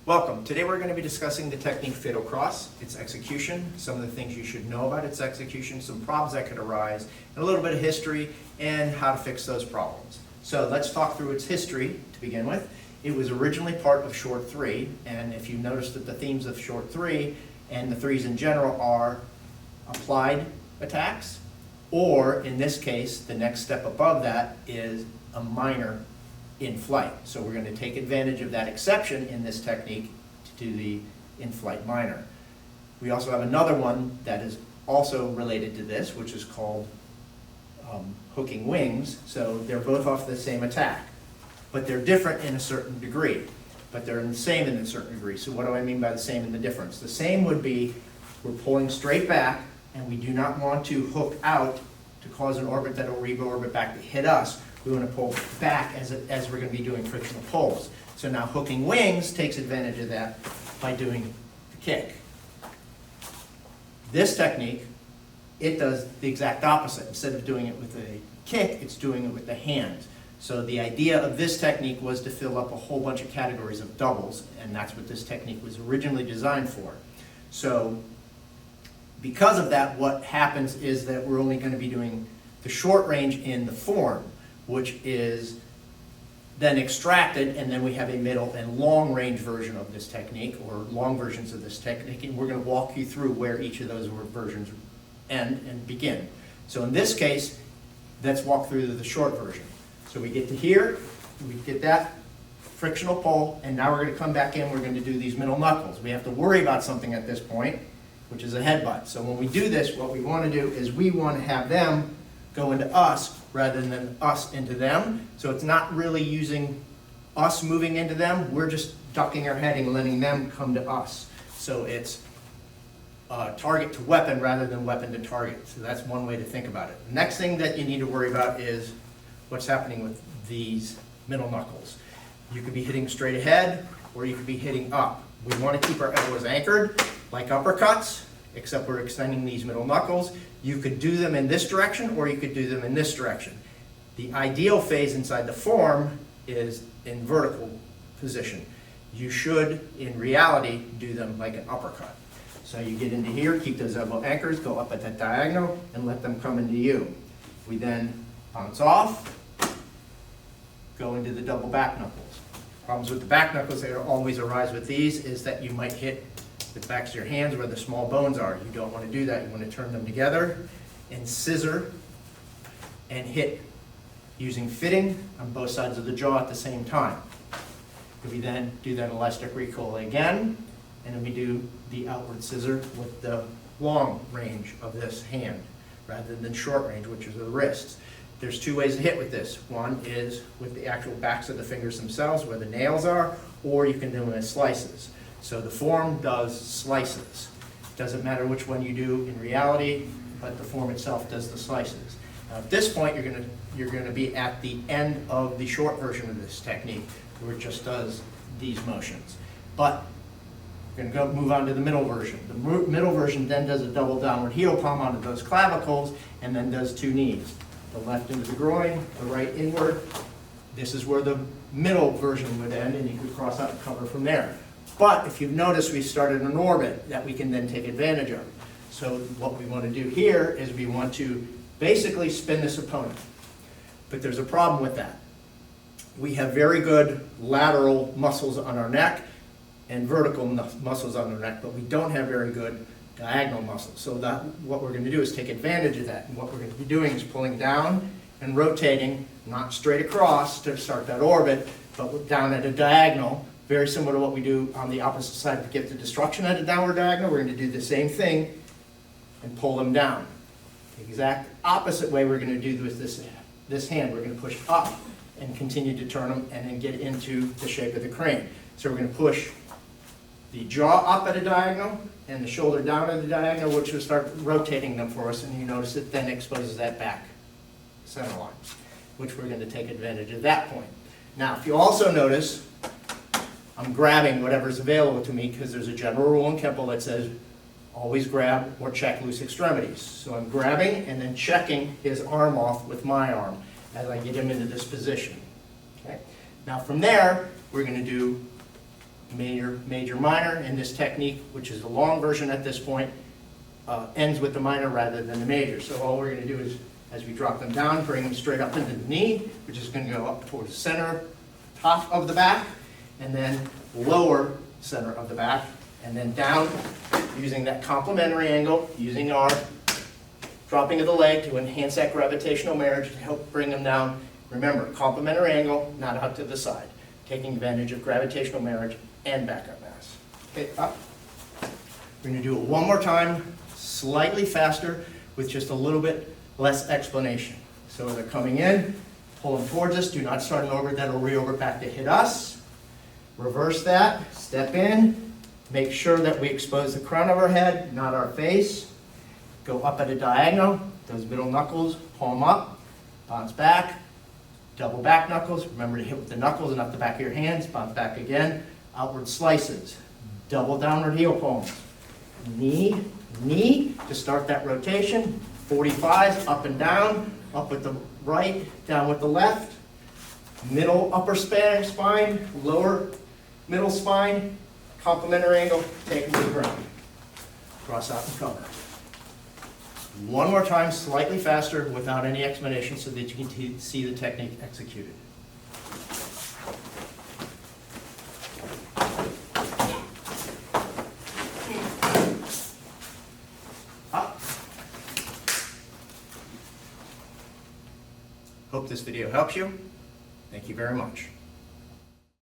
Welcome. Today we're going to be discussing the technique fatal cross, its execution, some of the things you should know about its execution, some problems that could arise, and a little bit of history and how to fix those problems. So let's talk through its history to begin with. It was originally part of short 3, and if you notice that the themes of short 3 and the 3s in general are applied attacks, or in this case, the next step above that is a minor in flight. So we're going to take advantage of that exception in this technique to do the in-flight minor. We also have another one that is also related to this, which is called hooking wings. So they're both off the same attack, but they're different in a certain degree, but they're the same in a certain degree. So what do I mean by the same and the difference? The same would be we're pulling straight back, and we do not want to hook out to cause an orbit that will re-orbit back to hit us. We want to pull back as we're going to be doing frictional pulls. So now hooking wings takes advantage of that by doing the kick. This technique, it does the exact opposite. Instead of doing it with a kick, it's doing it with the hands. So the idea of this technique was to fill up a whole bunch of categories of doubles, and that's what this technique was originally designed for. So because of that, what happens is that we're only going to be doing the short range in the form, which is then extracted, and then we have a middle and long range version of this technique, or long versions of this technique, and we're going to walk you through where each of those versions end and begin. So in this case, let's walk through the short version. So we get to here, we get that frictional pull, and now we're going to come back in, we're going to do these middle knuckles. We have to worry about something at this point, which is a headbutt. So when we do this, what we want to do is we want to have them go into us rather than us into them. So it's not really using us moving into them, we're just ducking our head and letting them come to us. So it's target to weapon rather than weapon to target. So that's one way to think about it. The next thing that you need to worry about is what's happening with these middle knuckles. You could be hitting straight ahead, or you could be hitting up. We want to keep our elbows anchored like uppercuts, except we're extending these middle knuckles. You could do them in this direction, or you could do them in this direction. The ideal phase inside the form is in vertical position. You should, in reality, do them like an uppercut. So you get into here, keep those elbow anchors, go up at that diagonal, and let them come into you. We then bounce off, go into the double back knuckles. Problems with the back knuckles that always arise with these is that you might hit the backs of your hands where the small bones are. You don't want to do that. You want to turn them together and scissor and hit using fitting on both sides of the jaw at the same time. We then do that elastic recoil again, and then we do the outward scissor with the long range of this hand rather than short range, which is the wrists. There's two ways to hit with this. One is with the actual backs of the fingers themselves where the nails are, or you can do them as slices. So the form does slices. Doesn't matter which one you do in reality, but the form itself does the slices. Now at this point, you're going to be at the end of the short version of this technique, where it just does these motions. But we're going to go move on to the middle version. The middle version then does a double downward heel palm onto those clavicles, and then does two knees. The left into the groin, the right inward. This is where the middle version would end, and you could cross out and cover from there. But if you've noticed, we started an orbit that we can then take advantage of. So what we want to do here is we want to basically spin this opponent. But there's a problem with that. We have very good lateral muscles on our neck and vertical muscles on our neck, but we don't have very good diagonal muscles. So that what we're going to do is take advantage of that. And what we're going to be doing is pulling down and rotating, not straight across to start that orbit, but down at a diagonal. Very similar to what we do on the opposite side to get the destruction at a downward diagonal. We're going to do the same thing and pull them down. The exact opposite way we're going to do with this hand. We're going to push up and continue to turn them and then get into the shape of the crane. So we're going to push the jaw up at a diagonal and the shoulder down at the diagonal, which will start rotating them for us, and you notice it then exposes that back center line, which we're going to take advantage of that point. Now, if you also notice, I'm grabbing whatever's available to me because there's a general rule in Kenpo that says always grab or check loose extremities. So I'm grabbing and then checking his arm off with my arm as I get him into this position. Okay? Now from there, we're going to do major, minor, and this technique, which is a long version at this point, ends with the minor rather than the major. So all we're going to do is, as we drop them down, bring them straight up into the knee, which is going to go up towards the center, top of the back, and then lower center of the back, and then down using that complementary angle, using our dropping of the leg to enhance that gravitational marriage to help bring them down. Remember, complementary angle, not out to the side, taking advantage of gravitational marriage and backup mass. Okay, up. We're going to do it one more time, slightly faster, with just a little bit less explanation. So they're coming in, pull them towards us, do not start an over, that'll re-over back to hit us. Reverse that, step in, make sure that we expose the crown of our head, not our face. Go up at a diagonal, those middle knuckles, palm up, bounce back, double back knuckles, remember to hit with the knuckles and not the back of your hands, bounce back again, outward slices, double downward heel palms, knee, knee to start that rotation, 45s, up and down, up with the right, down with the left, middle upper spine, lower middle spine, complementary angle, take them to the ground. Cross out and cover. One more time, slightly faster, without any explanation, so that you can see the technique executed. Up. Hope this video helps you. Thank you very much.